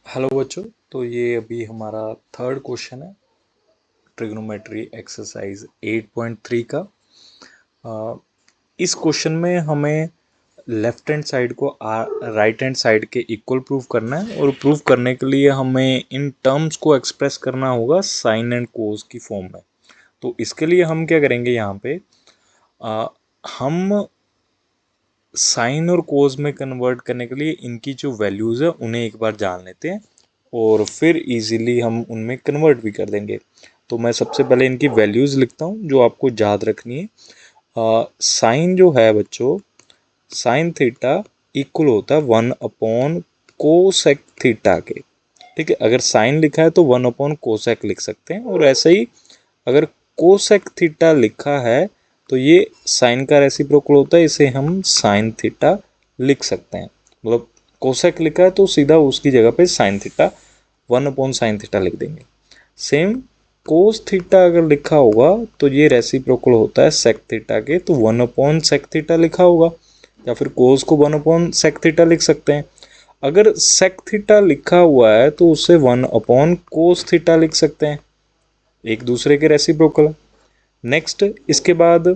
Hello बच्चों। तो ये अभी हमारा थर्ड क्वेश्चन है ट्रिग्नोमेट्री एक्सरसाइज 8.3 का। इस क्वेश्चन में हमें लेफ्ट हैंड साइड को राइट हैंड साइड के इक्वल प्रूव करना है, और प्रूव करने के लिए हमें इन टर्म्स को एक्सप्रेस करना होगा साइन एंड कोस की फॉर्म में। तो इसके लिए हम क्या करेंगे, यहाँ पे हम साइन और कोस में कन्वर्ट करने के लिए इनकी जो वैल्यूज़ है उन्हें एक बार जान लेते हैं, और फिर इजीली हम उनमें कन्वर्ट भी कर देंगे। तो मैं सबसे पहले इनकी वैल्यूज़ लिखता हूँ जो आपको याद रखनी है। साइन जो है बच्चों, साइन थीटा इक्वल होता है 1 अपॉन कोसेक थीटा के। ठीक है, अगर साइन लिखा है तो 1 अपॉन कोसेक लिख सकते हैं, और ऐसे ही अगर कोसेक थीटा लिखा है तो ये साइन का रेसिप्रोकल होता है, इसे हम साइन थीटा लिख सकते हैं। मतलब कोसेक लिखा है तो सीधा उसकी जगह पे sine theta 1 upon sine theta लिख देंगे। सेम कोस थीटा अगर लिखा होगा तो ये रेसिप्रोकल होता है सेक थीटा के, तो 1 अपॉन सेक थीटा लिखा होगा, या फिर कोस को 1 अपॉन सेक थीटा लिख सकते हैं। अगर सेक थीटा लिखा हुआ है तो उसे 1 अपॉन कोस थीटा लिख सकते हैं, एक दूसरे के रेसिप्रोकल। नेक्स्ट इसके बाद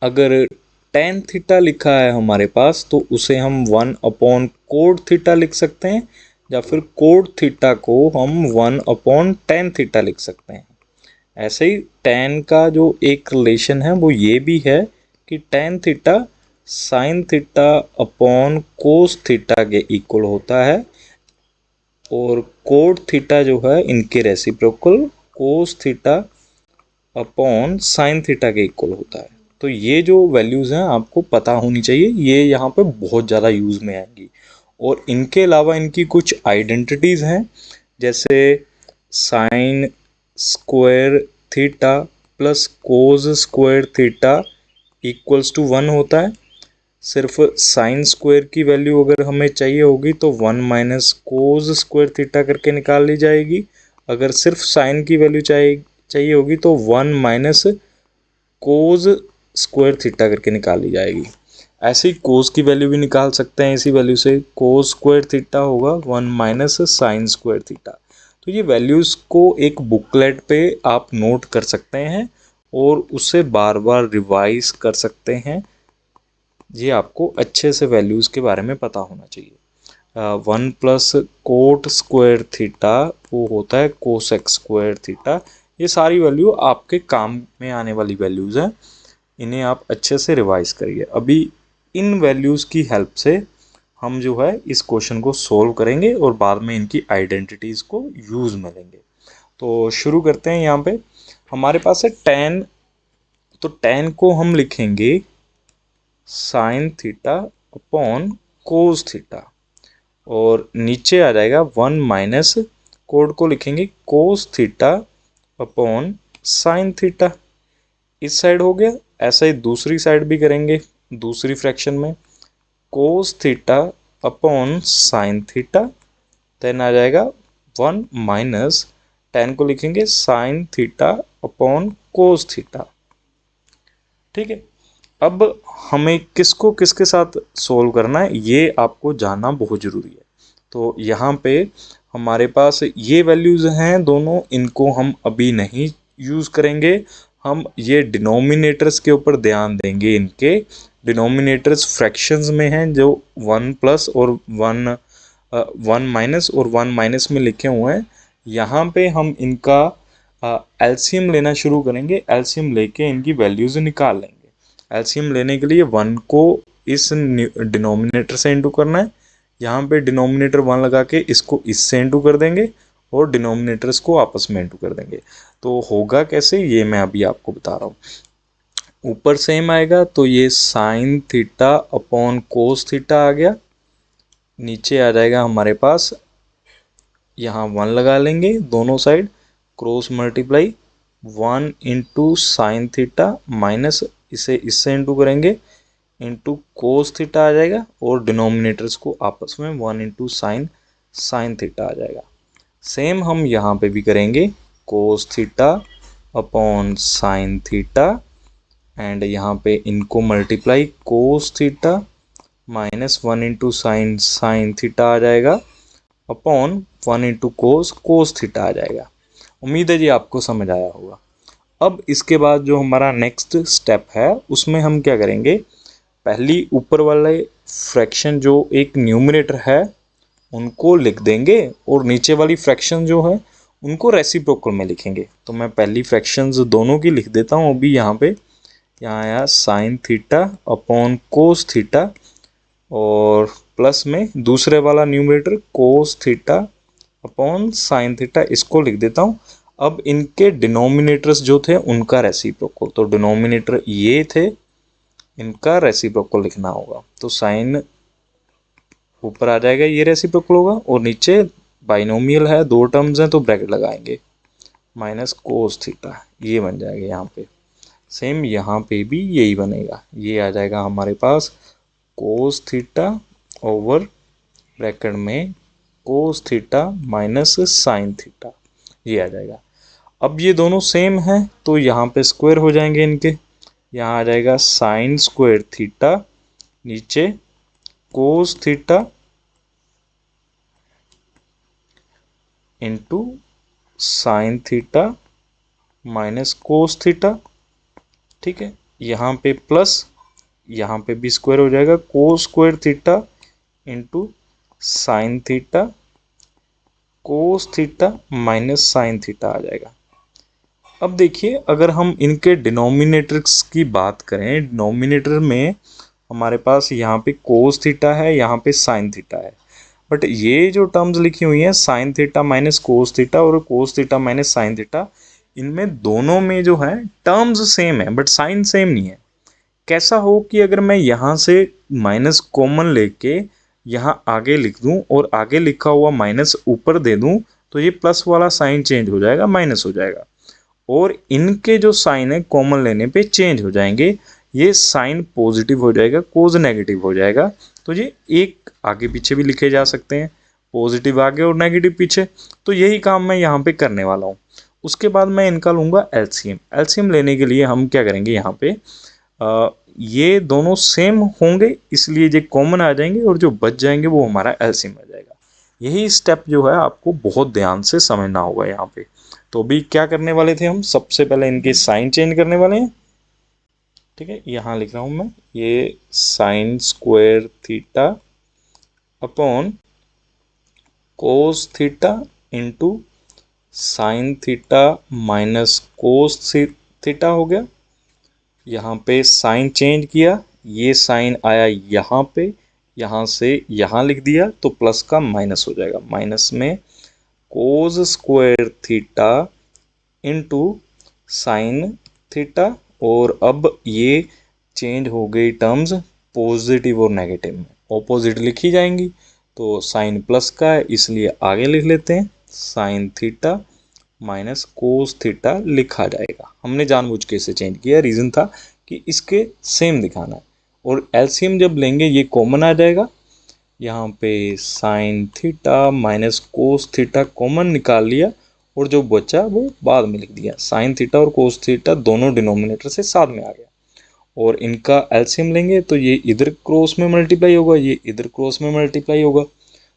अगर टेन थीटा लिखा है हमारे पास तो उसे हम 1 अपॉन कोड थीटा लिख सकते हैं, या फिर कोड थीटा को हम 1 अपॉन टेन थीटा लिख सकते हैं। ऐसे ही टेन का जो एक रिलेशन है वो ये भी है कि tan theta sine theta upon cos theta के इक्वल होता है, और कोड थीटा जो है इनके रेसिप्रोकल कोस थीटा अपॉन साइन थीटा के इक्वल होता है। तो ये जो वैल्यूज़ हैं आपको पता होनी चाहिए, ये यहाँ पे बहुत ज़्यादा यूज़ में आएंगी। और इनके अलावा इनकी कुछ आइडेंटिटीज़ हैं, जैसे sine square theta plus cos square theta equals to 1 होता है। सिर्फ साइन स्क्वायर की वैल्यू अगर हमें चाहिए होगी तो 1 माइनस कोस स्क्वायर थीटा करके निकाल ली जाएगी। अगर सिर्फ साइन की वैल्यू चाहिए होगी तो 1 माइनस कोस स्क्वायर थीटा करके निकाल ली जाएगी। ऐसे ही कोस की वैल्यू भी निकाल सकते हैं, इसी वैल्यू से कोस स्क्वायर थीटा होगा 1 माइनस साइन स्क्वायर थीटा। तो ये वैल्यूज़ को एक बुकलेट पे आप नोट कर सकते हैं और उसे बार बार रिवाइज कर सकते हैं। ये आपको अच्छे से वैल्यूज़ के बारे में पता होना चाहिए। 1 प्लस कोट स्क्वायर थीटा वो होता है कोसेक स्क्वायर थीटा। ये सारी वैल्यू आपके काम में आने वाली वैल्यूज़ हैं, इन्हें आप अच्छे से रिवाइज करिए। अभी इन वैल्यूज़ की हेल्प से हम जो है इस क्वेश्चन को सोल्व करेंगे और बाद में इनकी आइडेंटिटीज़ को यूज़ में लेंगे। तो शुरू करते हैं। यहाँ पे हमारे पास है टेन, तो टेन को हम लिखेंगे sine theta upon cos theta, और नीचे आ जाएगा 1 माइनस कोड को लिखेंगे कोस थीटा अपॉन साइन थीटा। इस साइड हो गया, ऐसा ही दूसरी साइड भी करेंगे। दूसरी फ्रैक्शन में cos theta upon sine theta, then आ जाएगा 1 माइनस टेन को लिखेंगे sine theta upon cos theta. ठीक है, अब हमें किसको किसके साथ सोल्व करना है ये आपको जानना बहुत ज़रूरी है। तो यहाँ पे हमारे पास ये वैल्यूज़ हैं दोनों, इनको हम अभी नहीं यूज़ करेंगे। हम ये डिनोमिनेटर्स के ऊपर ध्यान देंगे। इनके डिनोमिनेटर्स फ्रैक्शंस में हैं, जो 1 प्लस और 1 माइनस और 1 माइनस में लिखे हुए हैं। यहाँ पे हम इनका एलसीएम लेना शुरू करेंगे। एलसीएम लेके इनकी वैल्यूज़ निकाल लेंगे। एलसीएम लेने के लिए 1 को इस डिनोमिनेटर से इंटू करना है। यहाँ पे डिनोमिनेटर 1 लगा के इसको इससे इंटू कर देंगे और डिनोमिनेटर्स को आपस में इंटू कर देंगे। तो होगा कैसे ये मैं अभी आपको बता रहा हूँ। ऊपर सेम आएगा तो ये sine theta upon cos theta आ गया। नीचे आ जाएगा हमारे पास, यहाँ 1 लगा लेंगे दोनों side, cross multiply 1 into sine theta minus इसे इससे इंटू करेंगे इंटू कोस थीटा आ जाएगा, और डिनोमिनेटर्स को आपस में 1 इंटू साइन थीटा आ जाएगा। सेम हम यहाँ पे भी करेंगे, cos theta upon sine theta, and यहाँ पे इनको multiply cos theta minus 1 into sine theta आ जाएगा अपॉन 1 इंटू कोस थीटा आ जाएगा। उम्मीद है जी आपको समझ आया होगा। अब इसके बाद जो हमारा नेक्स्ट स्टेप है उसमें हम क्या करेंगे, पहली ऊपर वाले फ्रैक्शन जो एक न्यूमरेटर है उनको लिख देंगे और नीचे वाली फ्रैक्शन जो है उनको रेसिप्रोकल में लिखेंगे। तो मैं पहली फ्रैक्शंस दोनों की लिख देता हूँ अभी यहाँ पे। यहाँ आया sign theta upon cos theta और प्लस में दूसरे वाला न्यूमरेटर कोस थीटा अपॉन साइन थीटा, इसको लिख देता हूँ। अब इनके डिनोमिनेटर्स जो थे उनका रेसिप्रोकल, तो डिनोमिनेटर ये थे, इनका रेसिप्रोकल लिखना होगा। तो साइन ऊपर आ जाएगा, ये रेसिप्रोकल होगा, और नीचे बाइनोमियल है, दो टर्म्स हैं तो ब्रैकेट लगाएंगे, माइनस कोस थीटा, ये बन जाएगा यहाँ पे। सेम यहाँ पे भी यही बनेगा, ये आ जाएगा हमारे पास कोस थीटा ओवर ब्रैकेट में cos theta minus sine theta, ये आ जाएगा। अब ये दोनों सेम हैं तो यहाँ पे स्क्वायर हो जाएंगे इनके, यहाँ आ जाएगा साइन स्क्वायर थीटा नीचे cos theta into sine theta minus cos theta. ठीक है, यहाँ पे प्लस, यहाँ पे भी स्क्वायर हो जाएगा, cos square theta into sine theta cos theta minus sine theta आ जाएगा। अब देखिए अगर हम इनके डिनोमिनेटर्स की बात करें, डिनोमिनेटर में हमारे पास यहाँ पे कोस थीटा है, यहाँ पे साइन थीटा है, बट ये जो टर्म्स लिखी हुई हैं sine theta minus cos theta और cos theta minus sine theta, इनमें दोनों में जो है टर्म्स सेम है बट साइन सेम नहीं है। कैसा हो कि अगर मैं यहाँ से माइनस कॉमन लेके यहाँ आगे लिख दूँ और आगे लिखा हुआ माइनस ऊपर दे दूँ तो ये प्लस वाला साइन चेंज हो जाएगा, माइनस हो जाएगा, और इनके जो साइन है कॉमन लेने पे चेंज हो जाएंगे, ये साइन पॉजिटिव हो जाएगा, कोज नेगेटिव हो जाएगा। तो ये एक आगे पीछे भी लिखे जा सकते हैं, पॉजिटिव आगे और नेगेटिव पीछे। तो यही काम मैं यहाँ पे करने वाला हूँ। उसके बाद मैं इनका लूँगा एलसीएम। एलसीएम लेने के लिए हम क्या करेंगे, यहाँ पे ये दोनों सेम होंगे इसलिए ये कॉमन आ जाएंगे और जो बच जाएंगे वो हमारा एलसीएम आ जाएगा। यही स्टेप जो है आपको बहुत ध्यान से समझना होगा यहाँ पे। तो अभी क्या करने वाले थे हम, सबसे पहले इनके साइन चेंज करने वाले हैं। ठीक है, यहाँ लिख रहा हूँ मैं, ये sign square theta upon cos theta into sine theta minus cos theta हो गया। यहाँ पे साइन चेंज किया, ये साइन आया यहाँ पे, यहाँ से यहाँ लिख दिया तो प्लस का माइनस हो जाएगा, माइनस में कोस square theta into sine theta, और अब ये चेंज हो गई टर्म्स पॉजिटिव और नेगेटिव में, ऑपोजिट लिखी जाएंगी। तो साइन प्लस का है इसलिए आगे लिख लेते हैं, sine theta minus cos theta लिखा जाएगा। हमने जानबूझ के इसे चेंज किया, रीज़न था कि इसके सेम दिखाना है। और एलसीएम जब लेंगे ये कॉमन आ जाएगा, यहाँ पे sign theta minus cos theta common निकाल लिया और जो बचा वो बाद में लिख दिया, साइन थीटा और कोस थीटा दोनों डिनोमिनेटर से साथ में आ गया। और इनका एलसीएम लेंगे तो ये इधर क्रॉस में मल्टीप्लाई होगा, ये इधर क्रॉस में मल्टीप्लाई होगा।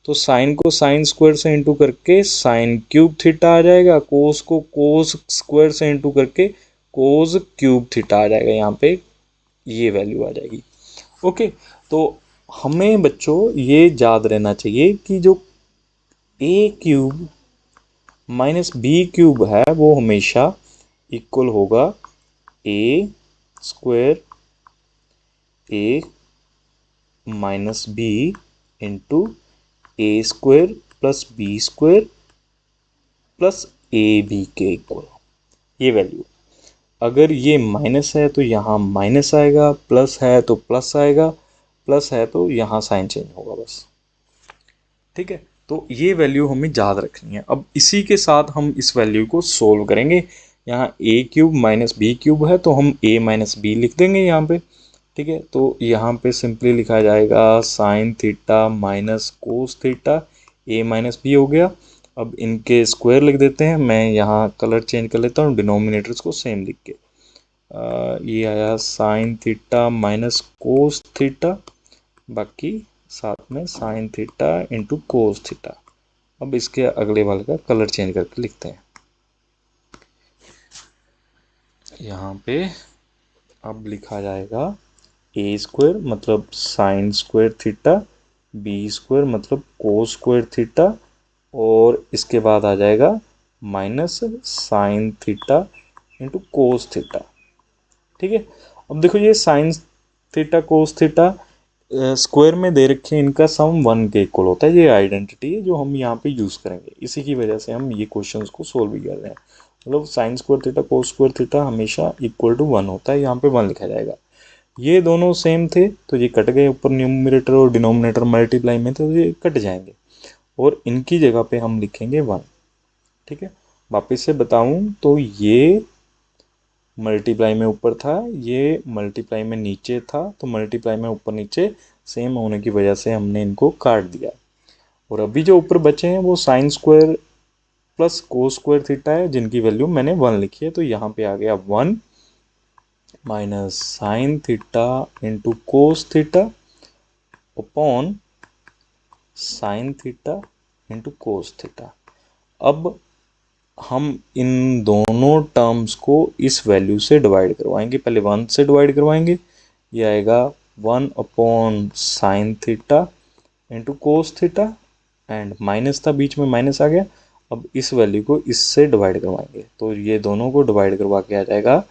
तो साइन को साइन स्क्वायर से इंटू करके साइन क्यूब थीटा आ जाएगा, कोस को कोस स्क्वायर से इंटू करके कोस क्यूब थीटा आ जाएगा, यहाँ पे ये वैल्यू आ जाएगी। ओके, तो हमें बच्चों ये याद रहना चाहिए कि जो A cube minus B cube है वो हमेशा इक्वल होगा A square A minus B into A square plus B square plus A B के इक्वल, ये वैल्यू। अगर ये माइनस है तो यहाँ माइनस आएगा, प्लस है तो प्लस आएगा, प्लस है तो यहाँ साइन चेंज होगा बस। ठीक है, तो ये वैल्यू हमें याद रखनी है। अब इसी के साथ हम इस वैल्यू को सोल्व करेंगे। यहाँ ए क्यूब माइनस बी क्यूब है तो हम ए माइनस बी लिख देंगे यहाँ पे। ठीक है, तो यहाँ पे सिंपली लिखा जाएगा sine theta minus cos theta, A minus B हो गया। अब इनके स्क्वायर लिख देते हैं, मैं यहाँ कलर चेंज कर लेता हूँ डिनोमिनेटर्स को सेम लिख के। ये आया sign theta minus cos theta, बाकी साथ में sign theta into cos theta. अब इसके अगले वाले का कलर चेंज करके लिखते हैं। यहाँ पे अब लिखा जाएगा ए स्क्वायर मतलब sine square theta, B square मतलब कोस स्क्वायर थीटा, और इसके बाद आ जाएगा minus sine theta into cos theta. ठीक है, अब देखो ये sine theta cos theta square में दे रखे हैं, इनका सम 1 के इक्वल होता है। ये आइडेंटिटी है जो हम यहाँ पे यूज़ करेंगे, इसी की वजह से हम ये क्वेश्चंस को सोल्व भी कर रहे हैं। मतलब sine square theta cos square theta हमेशा इक्वल टू 1 होता है, यहाँ पे 1 लिखा जाएगा। ये दोनों सेम थे तो ये कट गए, ऊपर न्यूमरेटर और डिनोमिनेटर मल्टीप्लाई में तो ये कट जाएंगे, और इनकी जगह पे हम लिखेंगे 1। ठीक है, वापस से बताऊं तो ये मल्टीप्लाई में ऊपर था, ये मल्टीप्लाई में नीचे था, तो मल्टीप्लाई में ऊपर नीचे सेम होने की वजह से हमने इनको काट दिया। और अभी जो ऊपर बचे हैं वो sine square plus cos square theta है, जिनकी वैल्यू मैंने 1 लिखी है। तो यहाँ पे आ गया 1 minus sine theta into cos theta upon sine theta into cos theta. अब हम इन दोनों टर्म्स को इस वैल्यू से डिवाइड करवाएंगे। पहले 1 से डिवाइड करवाएंगे, ये आएगा 1 upon sine theta into cos theta, and minus था बीच में, माइनस आ गया। अब इस वैल्यू को इससे डिवाइड करवाएंगे, तो ये दोनों को डिवाइड करवा के आ जाएगा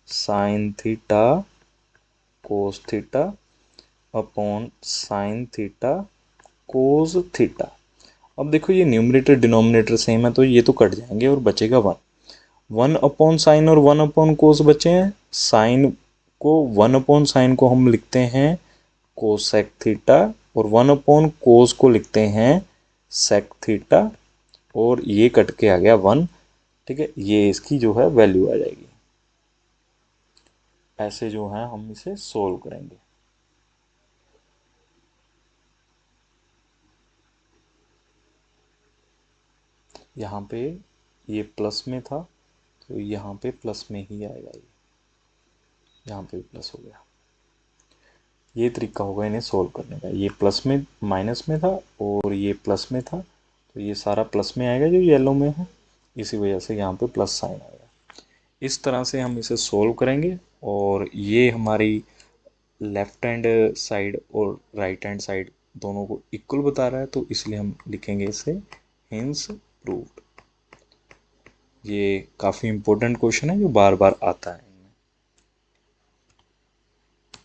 sine theta cos theta upon sine theta cos theta. अब देखो ये न्यूमरेटर डिनोमिनेटर सेम है तो ये तो कट जाएंगे और बचेगा 1। 1 अपॉन साइन और 1 अपॉन कोस बचे हैं। साइन को 1 अपॉन साइन को हम लिखते हैं कोसेक थीटा, और 1 अपॉन कोस को लिखते हैं सेक थीटा, और ये कट के आ गया 1। ठीक है, ये इसकी जो है वैल्यू आ जाएगी। ऐसे जो है हम इसे सोल्व करेंगे। यहाँ पे ये प्लस में था तो यहाँ पे प्लस में ही आएगा, ये यहाँ पे प्लस हो गया। ये तरीका होगा इन्हें सोल्व करने का। ये प्लस में माइनस में था और ये प्लस में था, तो ये सारा प्लस में आएगा जो येलो में है, इसी वजह से यहाँ पे प्लस साइन आएगा। इस तरह से हम इसे सोल्व करेंगे, और ये हमारी लेफ्ट हैंड साइड और राइट हैंड साइड दोनों को इक्वल बता रहा है, तो इसलिए हम लिखेंगे इसे हेंस प्रूव्ड। ये काफ़ी इंपॉर्टेंट क्वेश्चन है जो बार बार आता है।